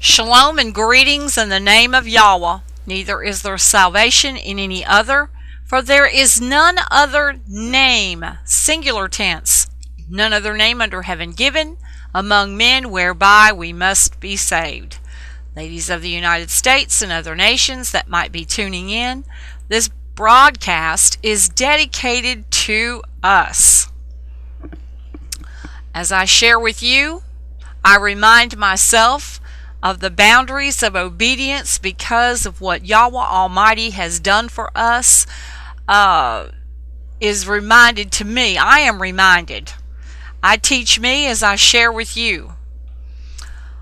Shalom and greetings in the name of Yahwah. Neither is there salvation in any other, for there is none other name, singular tense, none other name under heaven given among men whereby we must be saved. Ladies of the United States and other nations that might be tuning in, this broadcast is dedicated to us. As I share with you, I remind myself of the boundaries of obedience because of what Yahwah Almighty has done for us is reminded to me. I am reminded. I teach me as I share with you.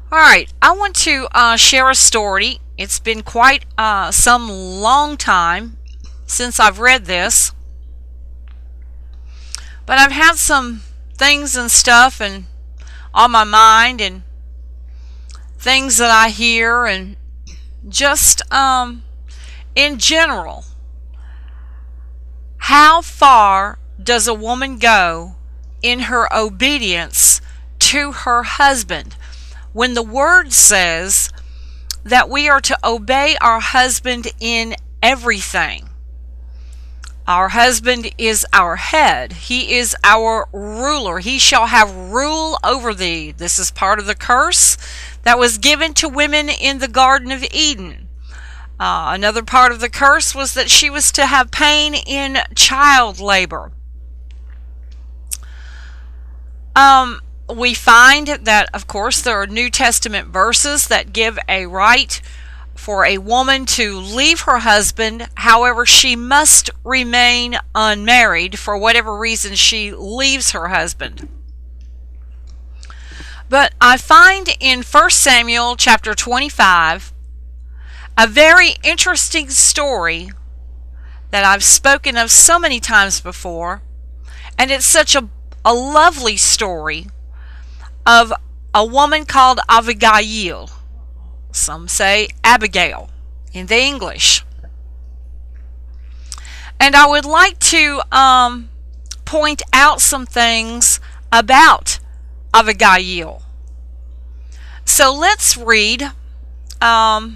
Alright, I want to share a story. It's been quite some long time since I've read this. But I've had some things and stuff and on my mind and things that I hear and just in general. How far does a woman go in her obedience to her husband when the word says that we are to obey our husband in everything? Our husband is our head. He is our ruler. He shall have rule over thee. This is part of the curse that was given to women in the Garden of Eden. Another part of the curse was that she was to have pain in child labor. We find that, of course, there are New Testament verses that give a right for a woman to leave her husband. However, she must remain unmarried for whatever reason she leaves her husband. But I find in 1 Samuel chapter 25 a very interesting story that I've spoken of so many times before, and it's such a lovely story of a woman called Abigail. Some say Abigail in the English. And I would like to point out some things about Abigail. So let's read. I'll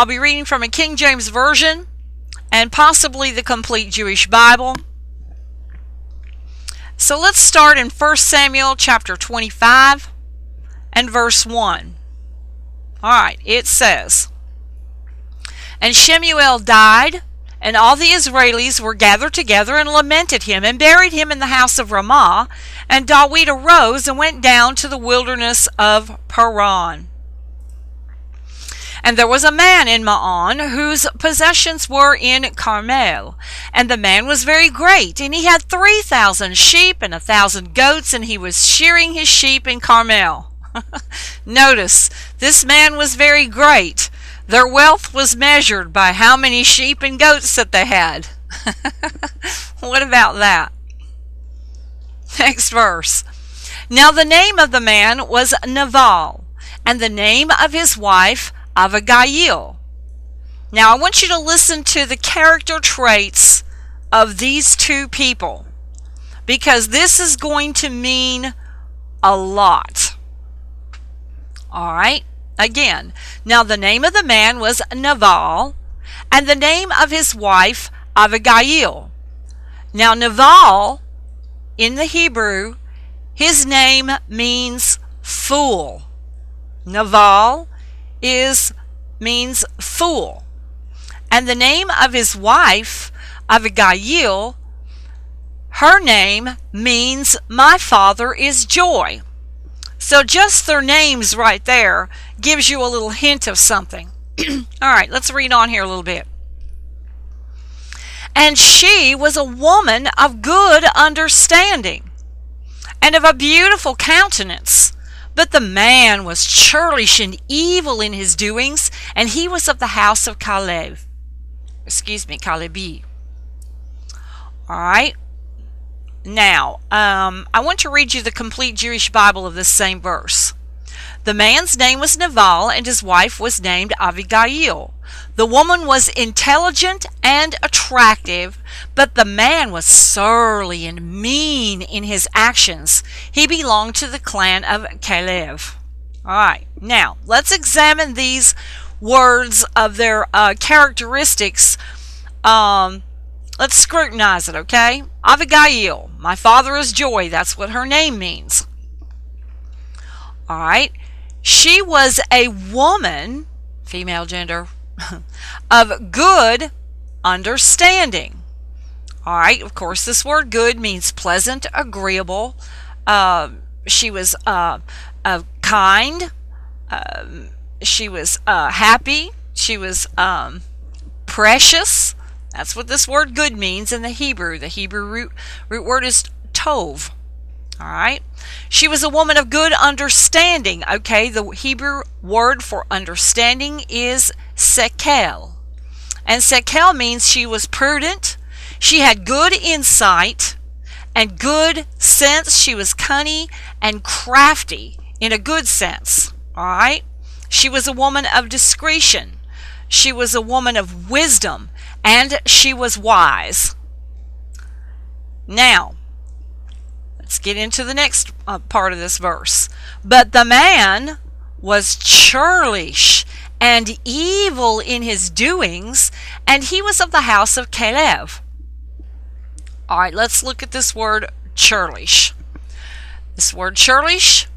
be reading from a King James Version and possibly the Complete Jewish Bible. So let's start in 1 Samuel chapter 25 and verse 1. Alright, it says, "And Shemuel died, and all the Israelis were gathered together and lamented him, and buried him in the house of Ramah. And David arose and went down to the wilderness of Paran. And there was a man in Maon whose possessions were in Carmel. And the man was very great, and he had 3,000 sheep and 1,000 goats, and he was shearing his sheep in Carmel." Notice, this man was very great. Their wealth was measured by how many sheep and goats that they had. What about that? Next verse. "Now the name of the man was Nabal, and the name of his wife Abigail." Now I want you to listen to the character traits of these two people, because this is going to mean a lot. Alright, again. "Now the name of the man was Nabal, and the name of his wife Abigail." Now Nabal, in the Hebrew, his name means fool. Nabal means fool. And the name of his wife, Abigail, her name means my father is joy. So just their names right there gives you a little hint of something. Alright, let's read on here a little bit. "And she was a woman of good understanding, and of a beautiful countenance. But the man was churlish and evil in his doings, and he was of the house of Calebi. Alright. Now, I want to read you the Complete Jewish Bible of this same verse. "The man's name was Nabal, and his wife was named Abigail. The woman was intelligent and attractive, but the man was surly and mean in his actions. He belonged to the clan of Caleb." All right, now let's examine these words of their characteristics. Let's scrutinize it, okay? Abigail, my father is joy. That's what her name means. All right. She was a woman, female gender, of good understanding. All right. Of course, this word good means pleasant, agreeable. She was kind. She was happy. She was precious. That's what this word good means in the Hebrew. The Hebrew root word is tov. All right. She was a woman of good understanding. Okay, the Hebrew word for understanding is sekel. And sekel means she was prudent. She had good insight and good sense. She was cunning and crafty in a good sense. All right. She was a woman of discretion. She was a woman of wisdom. And she was wise. Now, let's get into the next part of this verse. But the man was churlish and evil in his doings, and he was of the house of Caleb. All right, let's look at this word churlish. This word churlish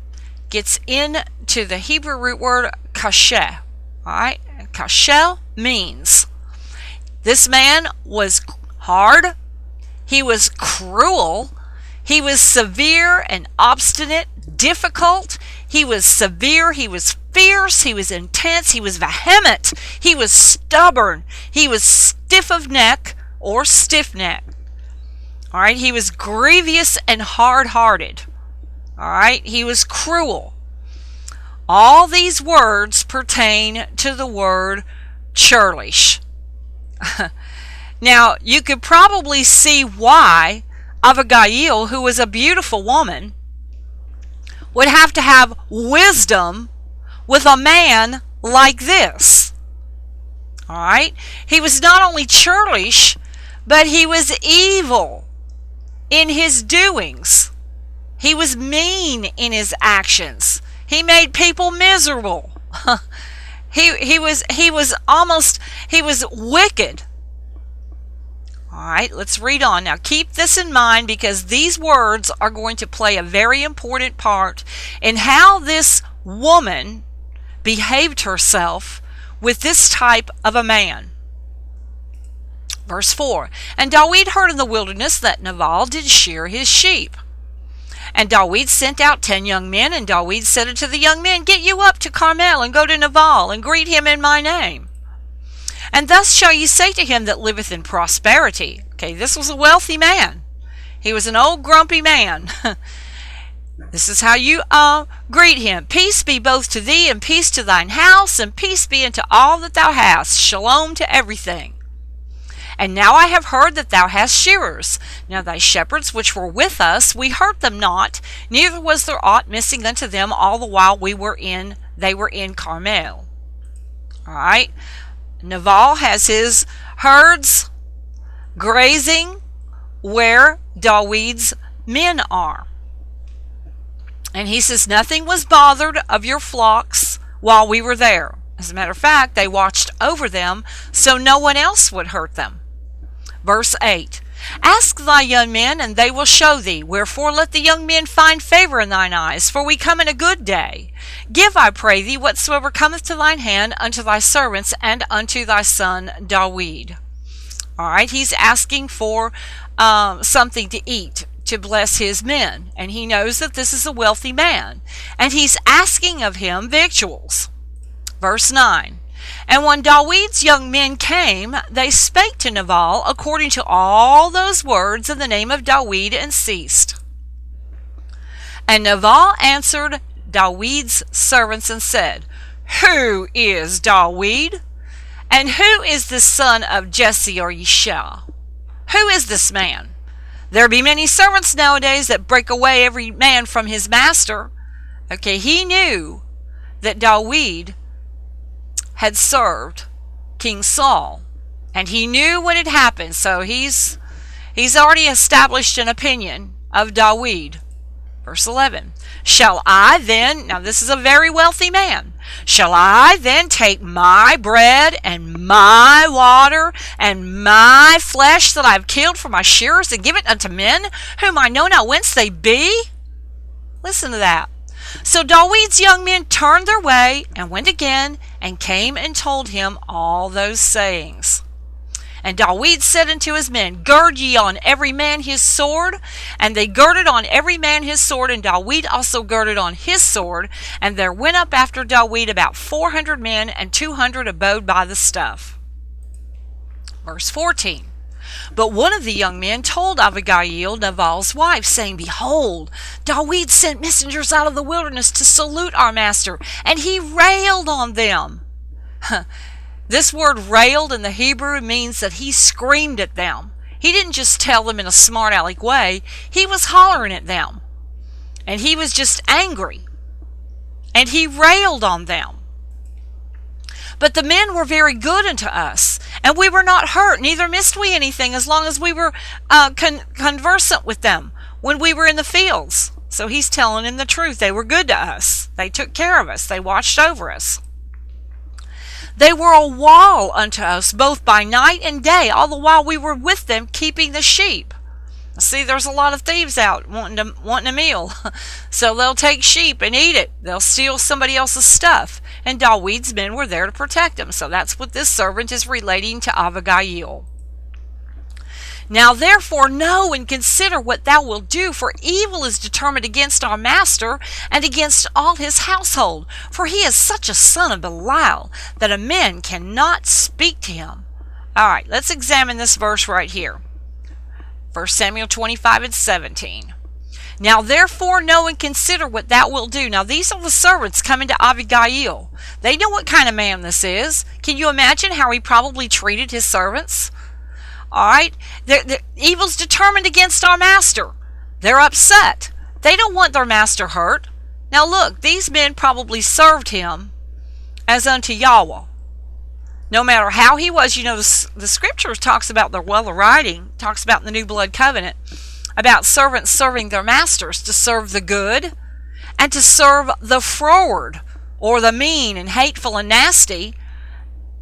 gets into the Hebrew root word kasheh. All right, kasheh means this man was hard, he was cruel, he was severe and obstinate, difficult, he was severe, he was fierce, he was intense, he was vehement, he was stubborn, he was stiff of neck or stiff neck. All right, he was grievous and hard-hearted. All right, he was cruel. All these words pertain to the word churlish. Now, you could probably see why Abigail, who was a beautiful woman, would have to have wisdom with a man like this. All right? He was not only churlish, but he was evil in his doings. He was mean in his actions. He made people miserable. He was wicked. All right, let's read on. Now keep this in mind because these words are going to play a very important part in how this woman behaved herself with this type of a man. Verse 4, and David heard in the wilderness that Nabal did shear his sheep. And David sent out 10 young men, and David said unto the young men, get you up to Carmel, and go to Nabal, and greet him in my name. And thus shall ye say to him that liveth in prosperity. Okay, this was a wealthy man. He was an old grumpy man. This is how you greet him. Peace be both to thee, and peace to thine house, and peace be unto all that thou hast. Shalom to everything. And now I have heard that thou hast shearers. Now thy shepherds which were with us, we hurt them not, neither was there aught missing unto them all the while they were in Carmel. All right. Nabal has his herds grazing where David's men are. And he says, nothing was bothered of your flocks while we were there. As a matter of fact, they watched over them so no one else would hurt them. Verse 8, ask thy young men, and they will show thee. Wherefore let the young men find favor in thine eyes, for we come in a good day. Give, I pray thee, whatsoever cometh to thine hand unto thy servants and unto thy son David. All right, he's asking for something to eat to bless his men. And he knows that this is a wealthy man. And he's asking of him victuals. Verse 9, and when David's young men came, they spake to Nabal according to all those words in the name of David, and ceased. And Nabal answered David's servants and said, who is David? And who is the son of Jesse or Yeshua? Who is this man? There be many servants nowadays that break away every man from his master. Okay, he knew that David had served King Saul, and he knew what had happened, so he's already established an opinion of David. Verse 11, shall I then, now this is a very wealthy man, shall I then take my bread and my water and my flesh that I have killed for my shearers and give it unto men whom I know not whence they be? Listen to that. So David's young men turned their way and went again and came and told him all those sayings. And David said unto his men, gird ye on every man his sword. And they girded on every man his sword, and David also girded on his sword. And there went up after David about 400 men, and 200 abode by the stuff. Verse 14. But one of the young men told Abigail, Nabal's wife, saying, behold, David sent messengers out of the wilderness to salute our master, and he railed on them. This word railed in the Hebrew means that he screamed at them. He didn't just tell them in a smart aleck way. He was hollering at them. And he was just angry. And he railed on them. But the men were very good unto us, and we were not hurt, neither missed we anything, as long as we were conversant with them when we were in the fields. So he's telling them the truth. They were good to us. They took care of us. They watched over us. They were a wall unto us, both by night and day, all the while we were with them, keeping the sheep. See, there's a lot of thieves out wanting a meal. So they'll take sheep and eat it. They'll steal somebody else's stuff. And David's men were there to protect him. So that's what this servant is relating to Abigail. Now therefore know and consider what thou wilt do, for evil is determined against our master and against all his household. For he is such a son of Belial that a man cannot speak to him. All right, let's examine this verse right here. 1 Samuel 25 and 17. Now therefore know and consider what thou wilt do. Now these are the servants coming to Abigail. They know what kind of man this is. Can you imagine how he probably treated his servants? All right, the evil's determined against our master. They're upset. They don't want their master hurt. Now look, these men probably served him as unto Yahweh. No matter how he was, you know, the scriptures talks about the well of writing, talks about the new blood covenant, about servants serving their masters, to serve the good and to serve the froward or the mean and hateful and nasty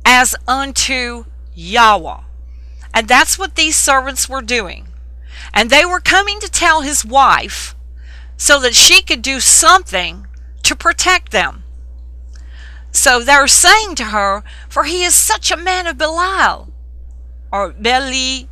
as unto Yahweh. And that's what these servants were doing. And they were coming to tell his wife so that she could do something to protect them. So they're saying to her, for he is such a man of Belial, or Belial,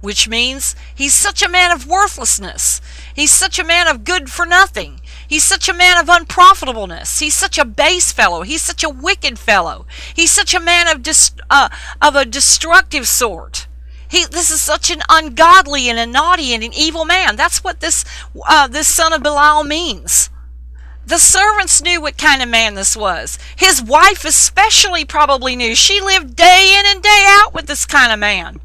which means he's such a man of worthlessness. He's such a man of good for nothing. He's such a man of unprofitableness. He's such a base fellow. He's such a wicked fellow. He's such a man of a destructive sort. This is such an ungodly and a naughty and an evil man. That's what this son of Belial means. The servants knew what kind of man this was. His wife especially probably knew. She lived day in and day out with this kind of man.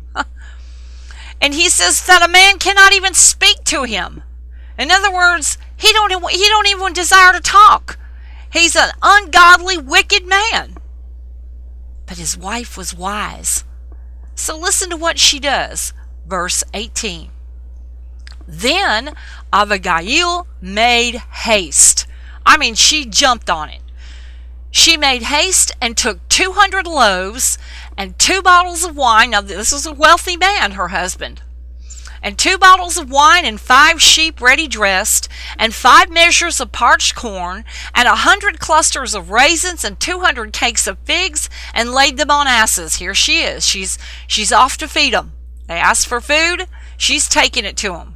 And he says that a man cannot even speak to him. In other words, he don't even desire to talk. He's an ungodly, wicked man. But his wife was wise. So listen to what she does. Verse 18. Then Abigail made haste. I mean, she jumped on it. She made haste and took 200 loaves and 2 bottles of wine. Now, this was a wealthy man, her husband. And 2 bottles of wine and 5 sheep ready dressed, and 5 measures of parched corn, and 100 clusters of raisins, and 200 cakes of figs, and laid them on asses. Here she is. She's off to feed them. They asked for food. She's taking it to them.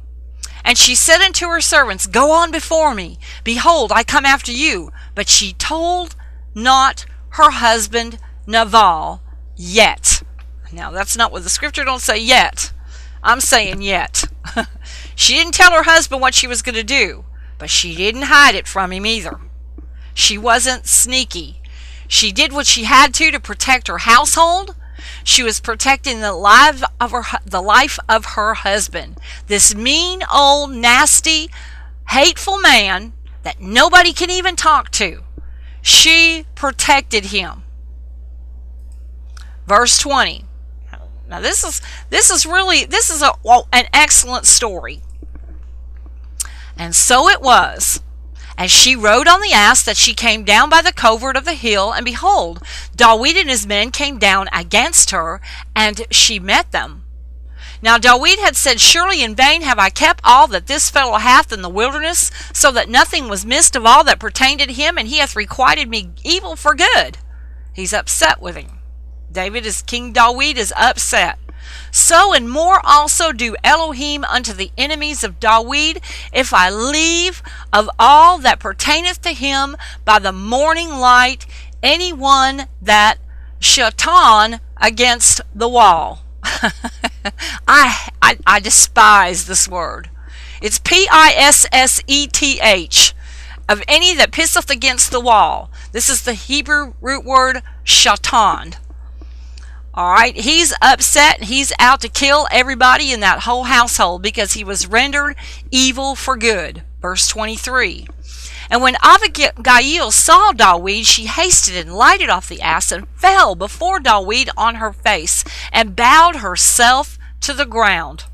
And she said unto her servants, go on before me. Behold, I come after you. But she told not her husband Nabal yet. Now, that's not what the scripture don't say yet. I'm saying yet. She didn't tell her husband what she was going to do, but she didn't hide it from him either. She wasn't sneaky. She did what she had to protect her household. She was protecting the life of her husband. This mean, old, nasty, hateful man that nobody can even talk to. She protected him. Verse 20. Now this is an excellent story. And so it was, as she rode on the ass, that she came down by the covert of the hill, and behold, David and his men came down against her, and she met them. Now David had said, Surely in vain have I kept all that this fellow hath in the wilderness, so that nothing was missed of all that pertained to him, and he hath requited me evil for good. He's upset with him. King David is upset. So and more also do Elohim unto the enemies of David, if I leave of all that pertaineth to him by the morning light any one that shatan against the wall. I despise this word. It's Pisseth, of any that pisseth against the wall. This is the Hebrew root word shatan. Alright, he's upset. He's out to kill everybody in that whole household because he was rendered evil for good. Verse 23. And when Abigail saw David, she hasted and lighted off the ass and fell before David on her face and bowed herself to the ground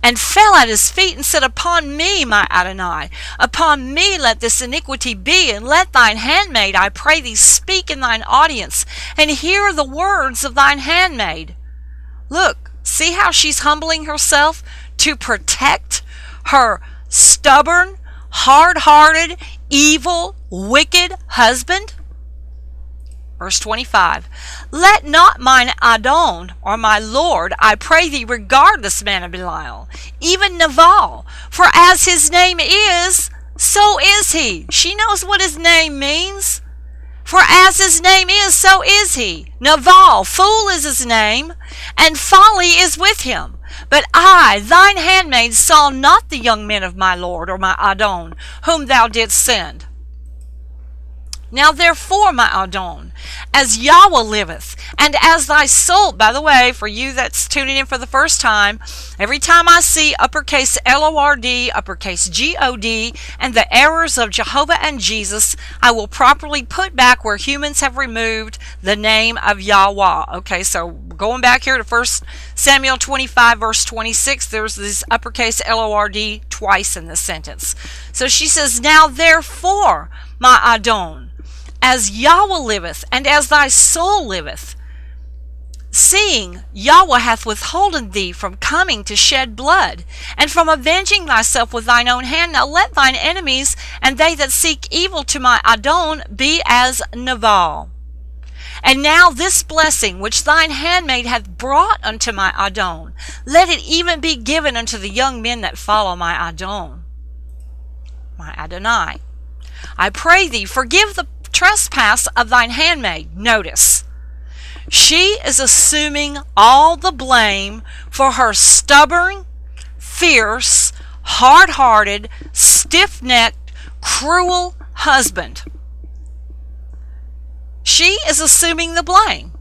and fell at his feet and said, Upon me, my Adonai, upon me let this iniquity be, and let thine handmaid, I pray thee, speak in thine audience, and hear the words of thine handmaid. Look, see how she's humbling herself to protect her stubborn, hard-hearted, evil, wicked husband? Verse 25. Let not mine Adon, or my Lord, I pray thee, regard this man of Belial, even Nabal, for as his name is, so is he. She knows what his name means. For as his name is, so is he. Nabal, fool is his name, and folly is with him. But I, thine handmaid, saw not the young men of my Lord, or my Adon, whom thou didst send. Now therefore, my Adon, as Yahweh liveth, and as thy soul, by the way, for you that's tuning in for the first time, every time I see uppercase L-O-R-D, uppercase G-O-D, and the errors of Jehovah and Jesus, I will properly put back where humans have removed the name of Yahweh. Okay, so going back here to 1 Samuel 25, verse 26, there's this uppercase L-O-R-D twice in this sentence. So she says, Now therefore, my Adon, as Yahweh liveth, and as thy soul liveth, seeing Yahweh hath withholden thee from coming to shed blood, and from avenging thyself with thine own hand, now let thine enemies, and they that seek evil to my Adon, be as Nabal. And now this blessing which thine handmaid hath brought unto my Adon, let it even be given unto the young men that follow my Adon, my Adonai. I pray thee, forgive the trespass of thine handmaid. Notice, she is assuming all the blame for her stubborn, fierce, hard-hearted, stiff-necked, cruel husband. She is assuming the blame.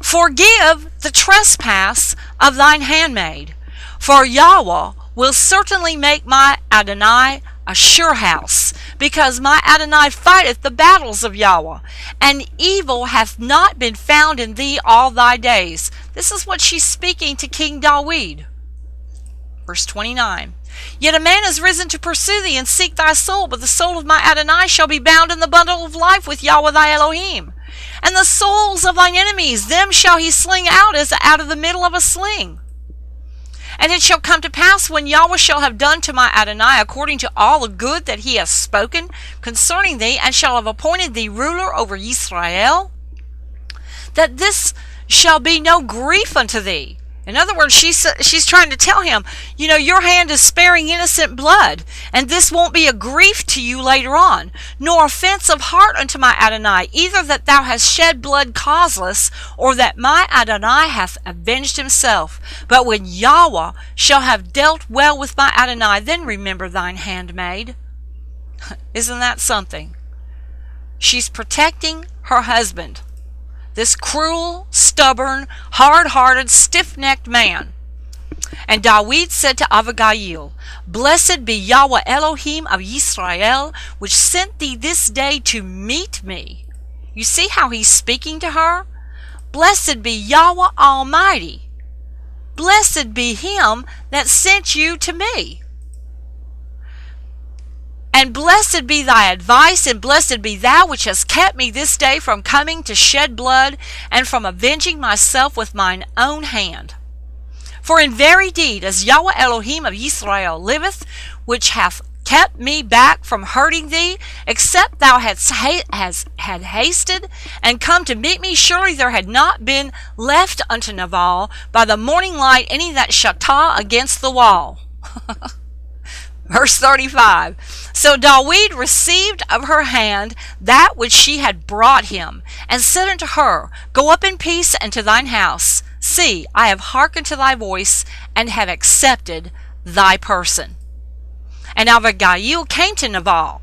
Forgive the trespass of thine handmaid, for Yahweh will certainly make my Adonai a sure house, because my Adonai fighteth the battles of Yahweh, and evil hath not been found in thee all thy days. This is what she's speaking to King David. Verse 29. Yet a man is risen to pursue thee and seek thy soul, but the soul of my Adonai shall be bound in the bundle of life with Yahweh thy Elohim. And the souls of thine enemies, them shall he sling out as out of the middle of a sling. And it shall come to pass, when Yahweh shall have done to my Adonai according to all the good that he hath spoken concerning thee, and shall have appointed thee ruler over Israel, that this shall be no grief unto thee. In other words, she's trying to tell him, your hand is sparing innocent blood, and this won't be a grief to you later on, nor offense of heart unto my Adonai, either that thou hast shed blood causeless, or that my Adonai hath avenged himself. But when Yahweh shall have dealt well with my Adonai, then remember thine handmaid. Isn't that something? She's protecting her husband. This cruel, stubborn, hard-hearted, stiff-necked man. And David said to Abigail, Blessed be Yahweh Elohim of Israel, which sent thee this day to meet me. You see how he's speaking to her? Blessed be Yahweh Almighty. Blessed be him that sent you to me. And blessed be thy advice, and blessed be thou which hast kept me this day from coming to shed blood, and from avenging myself with mine own hand. For in very deed, as Yahweh Elohim of Israel liveth, which hath kept me back from hurting thee, except thou had hasted and come to meet me, surely there had not been left unto Nabal by the morning light any that shattah against the wall. Verse 35. So David received of her hand that which she had brought him, and said unto her, Go up in peace into thine house. See, I have hearkened to thy voice, and have accepted thy person. And Abigail came to Nabal.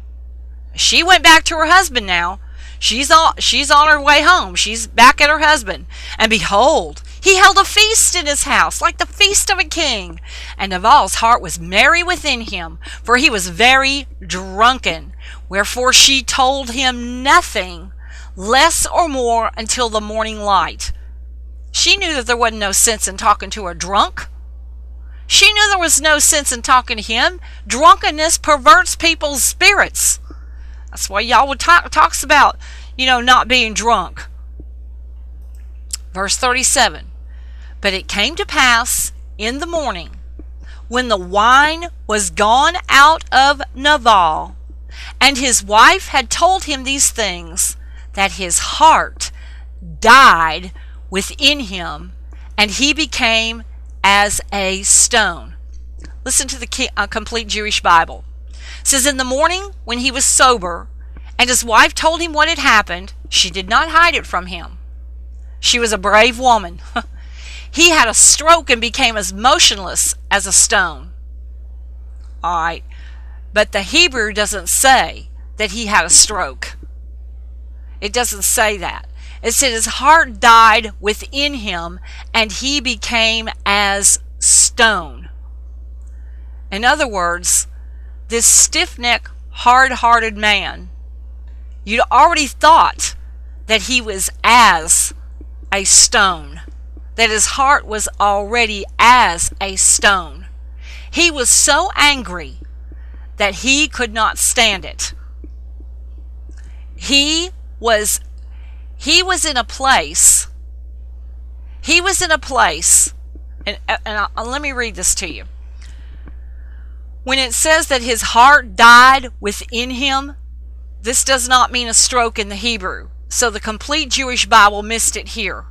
She went back to her husband now. She's on her way home. She's back at her husband. And behold, he held a feast in his house, like the feast of a king. And Nabal's heart was merry within him, for he was very drunken. Wherefore she told him nothing, less or more, until the morning light. She knew that there wasn't no sense in talking to a drunk. She knew there was no sense in talking to him. Drunkenness perverts people's spirits. That's why Yahweh talks about, not being drunk. Verse 37. But it came to pass in the morning, when the wine was gone out of Nabal, and his wife had told him these things, that his heart died within him, and he became as a stone. Listen to the complete Jewish Bible. It says, in the morning when he was sober, and his wife told him what had happened, she did not hide it from him. She was a brave woman. He had a stroke and became as motionless as a stone. All right. But the Hebrew doesn't say that he had a stroke. It doesn't say that. It said his heart died within him, and he became as stone. In other words, this stiff-necked, hard-hearted man, you'd already thought that he was as a stone, that his heart was already as a stone. He was so angry that he could not stand it. He was in a place, and let me read this to you. When it says that his heart died within him, this does not mean a stroke in the Hebrew. So the complete Jewish Bible missed it here.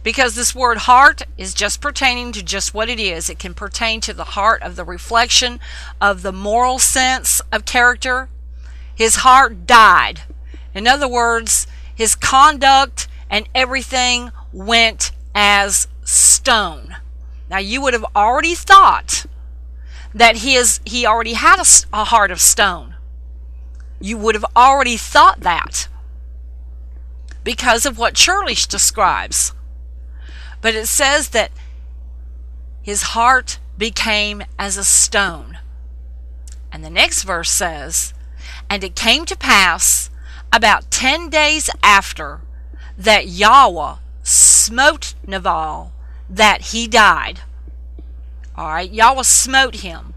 Because this word heart is just pertaining to just what it is. It can pertain to the heart of the reflection of the moral sense of character. His heart died. In other words, his conduct and everything went as stone. Now you would have already thought that he already had a heart of stone. You would have already thought that because of what Churlish describes. But it says that his heart became as a stone. And the next verse says, and it came to pass about 10 days after that Yahweh smote Nabal, that he died. All right, Yahweh smote him.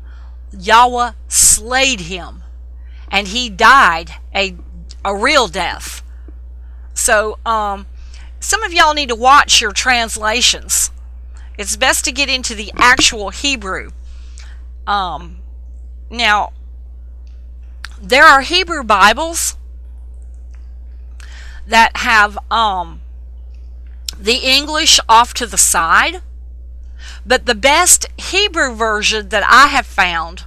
Yahweh slayed him. And he died a real death. So, some of y'all need to watch your translations. It's best to get into the actual Hebrew. Now, there are Hebrew Bibles that have the English off to the side, but the best Hebrew version that I have found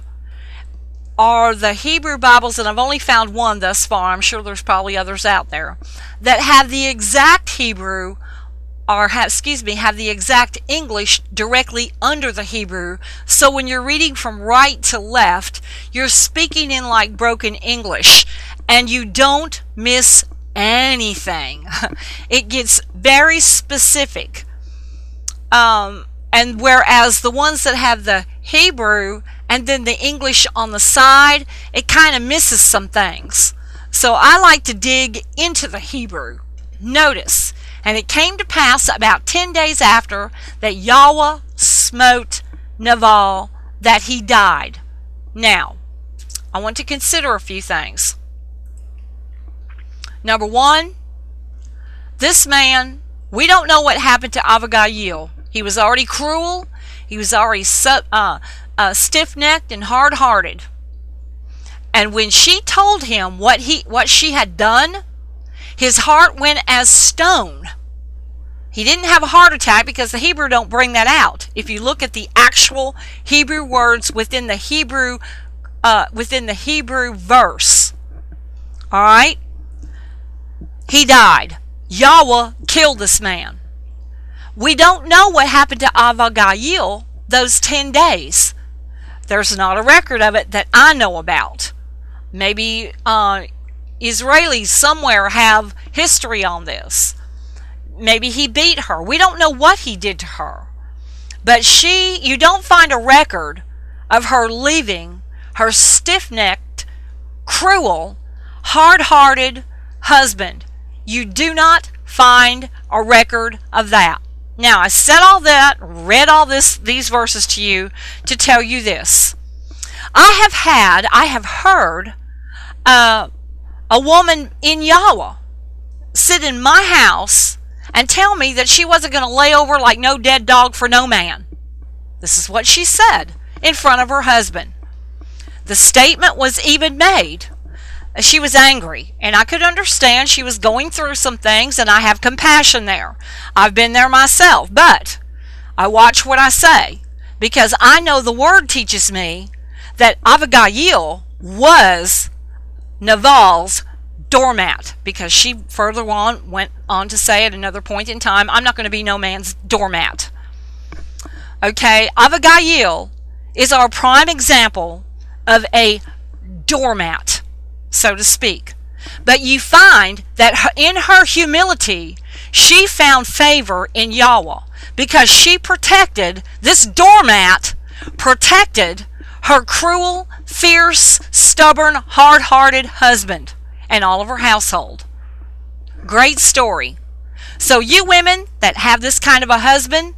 are the Hebrew Bibles, and I've only found one thus far. I'm sure there's probably others out there that have the exact Hebrew, or have the exact English directly under the Hebrew. So when you're reading from right to left, you're speaking in like broken English, and you don't miss anything. It gets very specific. And whereas the ones that have the Hebrew and then the English on the side, it kind of misses some things. So I like to dig into the Hebrew. Notice, and it came to pass about 10 days after that Yahweh smote Nabal, that he died. Now, I want to consider a few things. Number one, this man, we don't know what happened to Abigail. He was already cruel. He was already stiff-necked and hard-hearted. And when she told him what she had done, his heart went as stone. He didn't have a heart attack because the Hebrew don't bring that out. If you look at the actual Hebrew words within the Hebrew verse, all right, he died. Yahweh killed this man. We don't know what happened to Abigail those 10 days. There's not a record of it that I know about. Maybe Israelis somewhere have history on this. Maybe he beat her. We don't know what he did to her. But you don't find a record of her leaving her stiff-necked, cruel, hard-hearted husband. You do not find a record of that. Now, I said all that, read all these verses to you to tell you this. I have heard a woman in Yahweh sit in my house and tell me that she wasn't going to lay over like no dead dog for no man. This is what she said in front of her husband. The statement was even made. She was angry, and I could understand she was going through some things, and I have compassion there. I've been there myself, but I watch what I say, because I know the Word teaches me that Abigail was Nabal's doormat, because she further on went on to say at another point in time, I'm not going to be no man's doormat. Okay, Abigail is our prime example of a doormat, so to speak. But you find that in her humility, she found favor in Yahweh, because she protected, this doormat protected her cruel, fierce, stubborn, hard-hearted husband and all of her household. Great story. So you women that have this kind of a husband,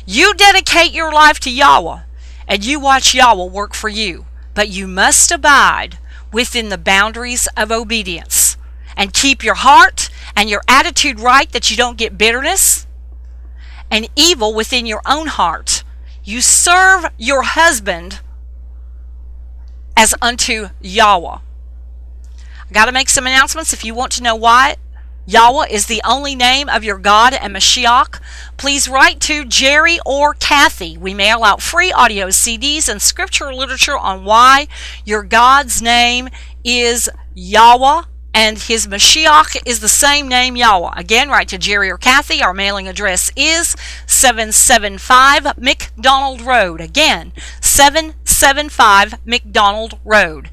you dedicate your life to Yahweh and you watch Yahweh work for you. But you must abide within the boundaries of obedience and keep your heart and your attitude right, that you don't get bitterness and evil within your own heart. You serve your husband as unto Yahweh. I got to make some announcements. If you want to know why Yahweh is the only name of your God and Mashiach, please write to Jerry or Kathy. We mail out free audio CDs and scriptural literature on why your God's name is Yahweh and his Mashiach is the same name, Yahweh. Again, write to Jerry or Kathy. Our mailing address is 775 McDonald Road. Again, 775 McDonald Road,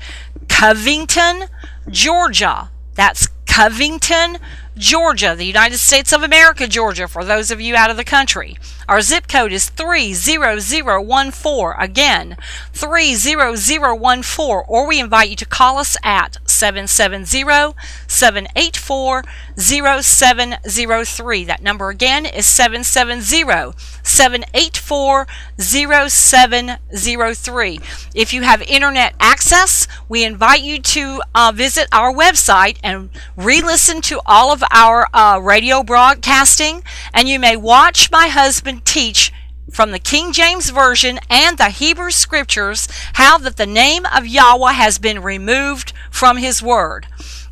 Covington, Georgia. That's Covington, Georgia, the United States of America, Georgia, for those of you out of the country. Our zip code is 30014. Again, 30014. Or we invite you to call us at 770-784-0703. That number again is 770-784-0703. If you have internet access, we invite you to visit our website and re-listen to all of our radio broadcasting, and you may watch my husband teach from the King James Version and the Hebrew Scriptures how that the name of Yahweh has been removed from his word.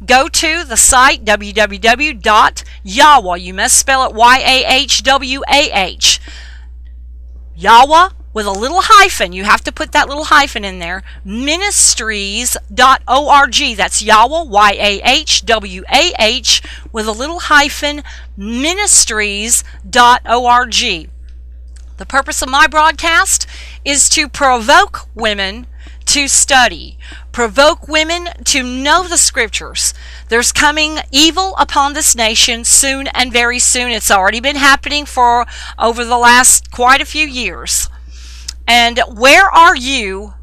Go to the site www.yahweh. You must spell it Y-A-H-W-A-H. Yahweh with a little hyphen. You have to put that little hyphen in there. Ministries.org. That's Yahweh, Y-A-H-W-A-H, with a little hyphen, ministries.org. The purpose of my broadcast is to provoke women to study, provoke women to know the Scriptures. There's coming evil upon this nation soon and very soon. It's already been happening for over the last quite a few years. And where are you?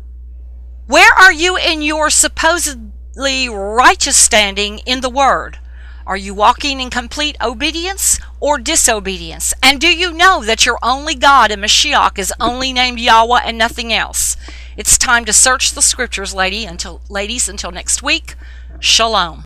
Where are you in your supposedly righteous standing in the Word? Are you walking in complete obedience or disobedience? And do you know that your only God and Mashiach is only named Yahweh and nothing else? It's time to search the scriptures, ladies. Until next week, shalom.